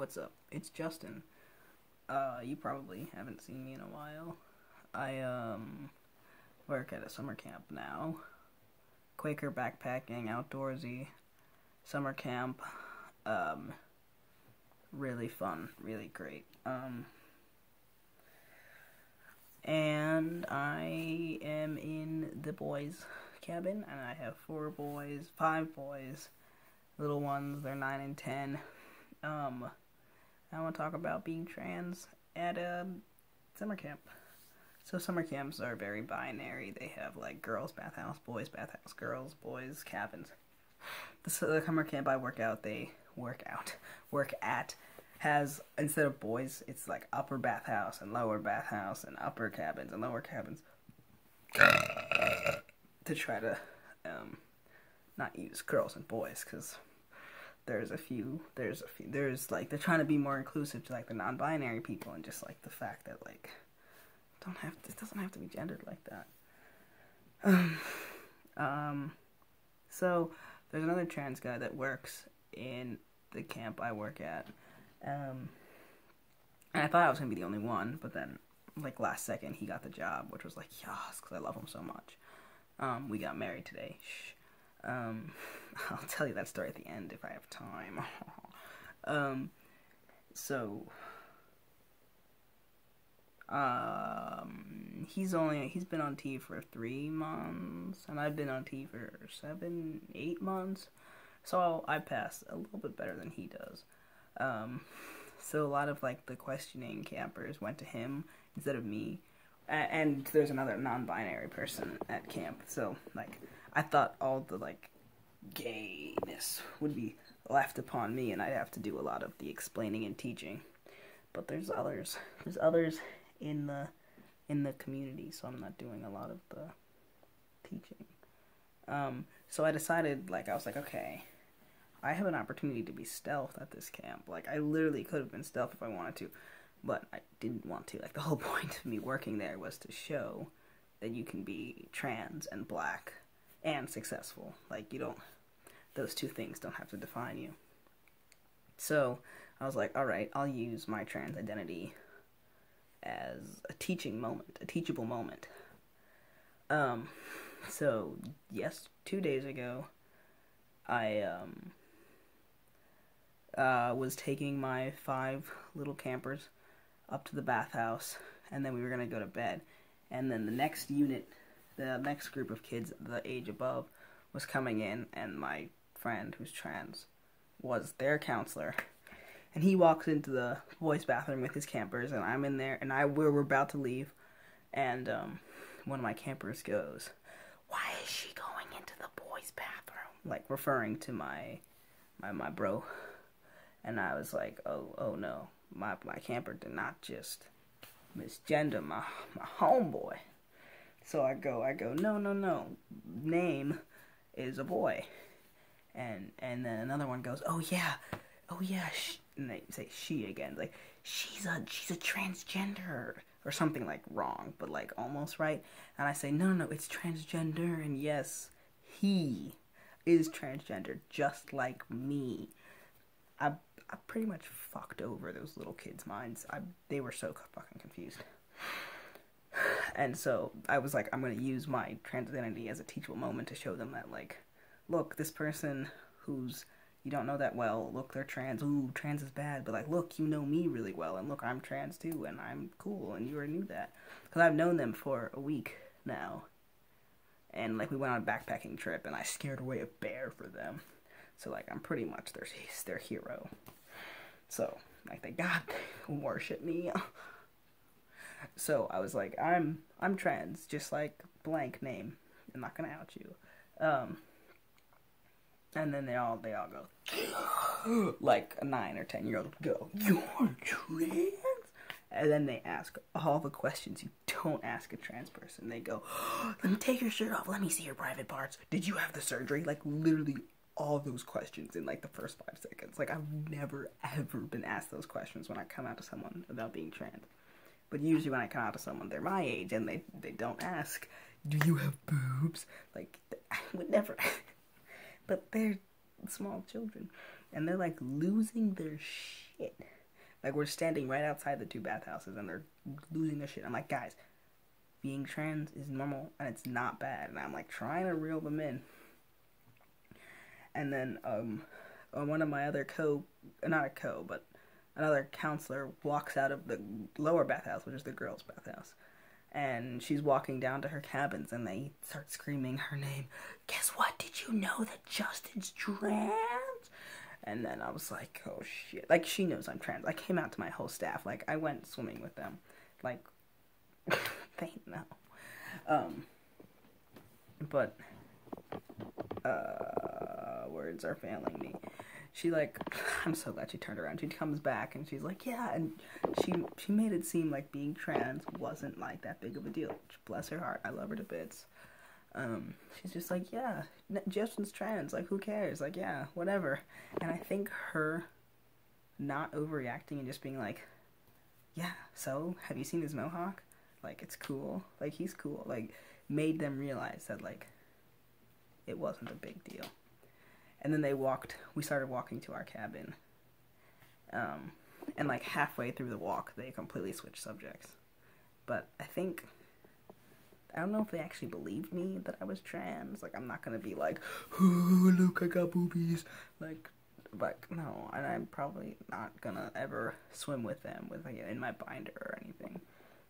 what's up? It's Justin. You probably haven't seen me in a while. I work at a summer camp now. Quaker backpacking, outdoorsy, summer camp. Really fun, really great. And I am in the boys' cabin, and I have 5 boys, little ones, they're 9 and 10. I want to talk about being trans at a summer camp. So summer camps are very binary. They have like girls' bathhouse, boys' bathhouse, girls, boys' cabins. The summer camp I work at has, instead of boys, it's like upper bathhouse and lower bathhouse and upper cabins and lower cabins to try to not use girls and boys, because there's like, they're trying to be more inclusive to like the non-binary people, and just like the fact that like it doesn't have to be gendered like that. So there's another trans guy that works in the camp I work at, and I thought I was gonna be the only one, but then like last second he got the job, which was like yes, because I love him so much. We got married today. Shh. I'll tell you that story at the end if I have time. He's been on T for 3 months, and I've been on T for 7, 8 months, so I passed a little bit better than he does. So a lot of like the questioning campers went to him instead of me, and there's another non-binary person at camp, so like I thought all the like gayness would be left upon me, and I'd have to do a lot of the explaining and teaching. But there's others in the community, so I'm not doing a lot of the teaching. So I decided, like, I was like, okay, I have an opportunity to be stealth at this camp. Like, I literally could have been stealth if I wanted to, but I didn't want to. Like, the whole point of me working there was to show that you can be trans and black and successful. Like, those two things don't have to define you. So I was like, alright, I'll use my trans identity as a teachable moment. So yes, 2 days ago, I was taking my 5 little campers up to the bathhouse, and then we were gonna go to bed. And then the next group of kids, the age above, was coming in, and my friend, who's trans, was their counselor. And he walks into the boys' bathroom with his campers, and I'm in there, and we're about to leave, and one of my campers goes, "Why is she going into the boys' bathroom?" Like, referring to my bro. And I was like, oh no, my camper did not just misgender my homeboy. So I go, no, name is a boy. And then another one goes, oh yeah, and they say she again, like, she's a transgender, or something like wrong, but like almost right. And I say, no, it's transgender, and yes, he is transgender, just like me. I pretty much fucked over those little kids' minds. They were so fucking confused. And so I was like, I'm going to use my trans identity as a teachable moment to show them that, like, look, this person who's, you don't know that well, look, they're trans, ooh, trans is bad, but like, look, you know me really well, and look, I'm trans too, and I'm cool, and you already knew that. Because I've known them for a week now. And like, we went on a backpacking trip, and I scared away a bear for them. So like, I'm pretty much their hero. So, like, they worship me. So I was like, I'm trans, just like blank name. I'm not gonna out you. And then they all go, like a 9 or 10-year-old go, "You're trans?" And then they ask all the questions you don't ask a trans person. They go, "Let me take your shirt off. Let me see your private parts. Did you have the surgery?" Like, literally all those questions in like the first 5 seconds. Like, I've never ever been asked those questions when I come out to someone about being trans. But usually when I come out to someone, they're my age, and they don't ask, "Do you have boobs?" Like, I would never. But they're small children, and they're like losing their shit. Like, we're standing right outside the two bathhouses, and they're losing their shit. I'm like, guys, being trans is normal, and it's not bad. And I'm, like, trying to reel them in. And then, one of my other another counselor walks out of the lower bathhouse, which is the girls' bathhouse. And she's walking down to her cabins, and they start screaming her name. Guess what? Did you know that Justin's trans? And then I was like, oh shit. Like, she knows I'm trans. I came out to my whole staff. Like, I went swimming with them. Like, they know. But, words are failing me. She, like, I'm so glad she turned around. She comes back, and she's like, yeah, and she made it seem like being trans wasn't, like, that big of a deal. Bless her heart. I love her to bits. She's just like, yeah, Justin's trans, like, who cares? Like, yeah, whatever. And I think her not overreacting and just being like, yeah, so, have you seen his mohawk? Like, it's cool. Like, he's cool. Like, made them realize that, like, it wasn't a big deal. And then we started walking to our cabin. And, like, halfway through the walk, they completely switched subjects. But I don't know if they actually believed me that I was trans. Like, I'm not gonna be like, oh, look, I got boobies. Like, no. And I'm probably not gonna ever swim with them in my binder or anything.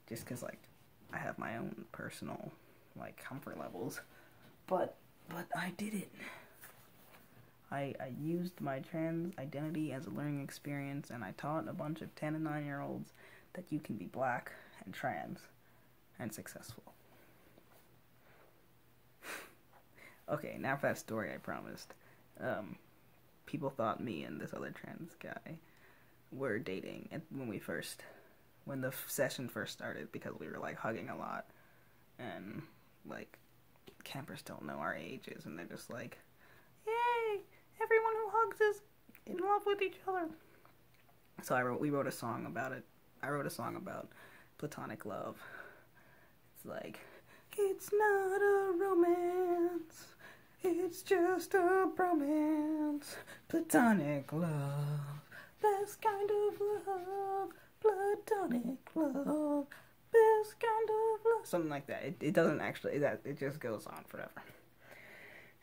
Just because, like, I have my own personal, like, comfort levels. But I did it. I used my trans identity as a learning experience, and I taught a bunch of 10 and 9-year-olds that you can be black and trans and successful. Okay, now for that story I promised. People thought me and this other trans guy were dating when the session first started, because we were, like, hugging a lot. And, like, campers don't know our ages, and they're just like, yay! Everyone who hugs is in love with each other. So we wrote a song about it. I wrote a song about platonic love. It's like, it's not a romance, it's just a bromance. Platonic love, best kind of love. Platonic love, best kind of love. Something like that. It doesn't actually, it just goes on forever.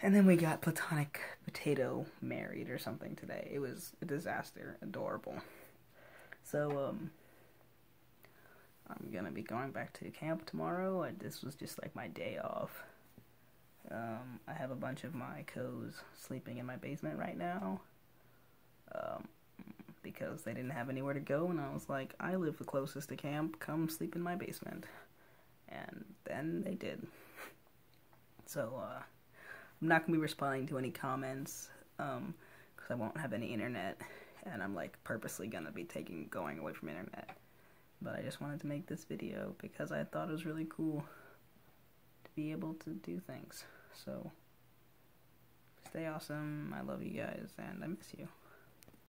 And then we got platonic potato married or something today. It was a disaster. Adorable. So, I'm gonna be going back to camp tomorrow. This was just like my day off. I have a bunch of my co's sleeping in my basement right now. Because they didn't have anywhere to go, and I was like, I live the closest to camp, come sleep in my basement. And then they did. So, I'm not going to be responding to any comments, because I won't have any internet, and I'm, like, purposely going to be going away from internet. But I just wanted to make this video because I thought it was really cool to be able to do things. So, stay awesome, I love you guys, and I miss you.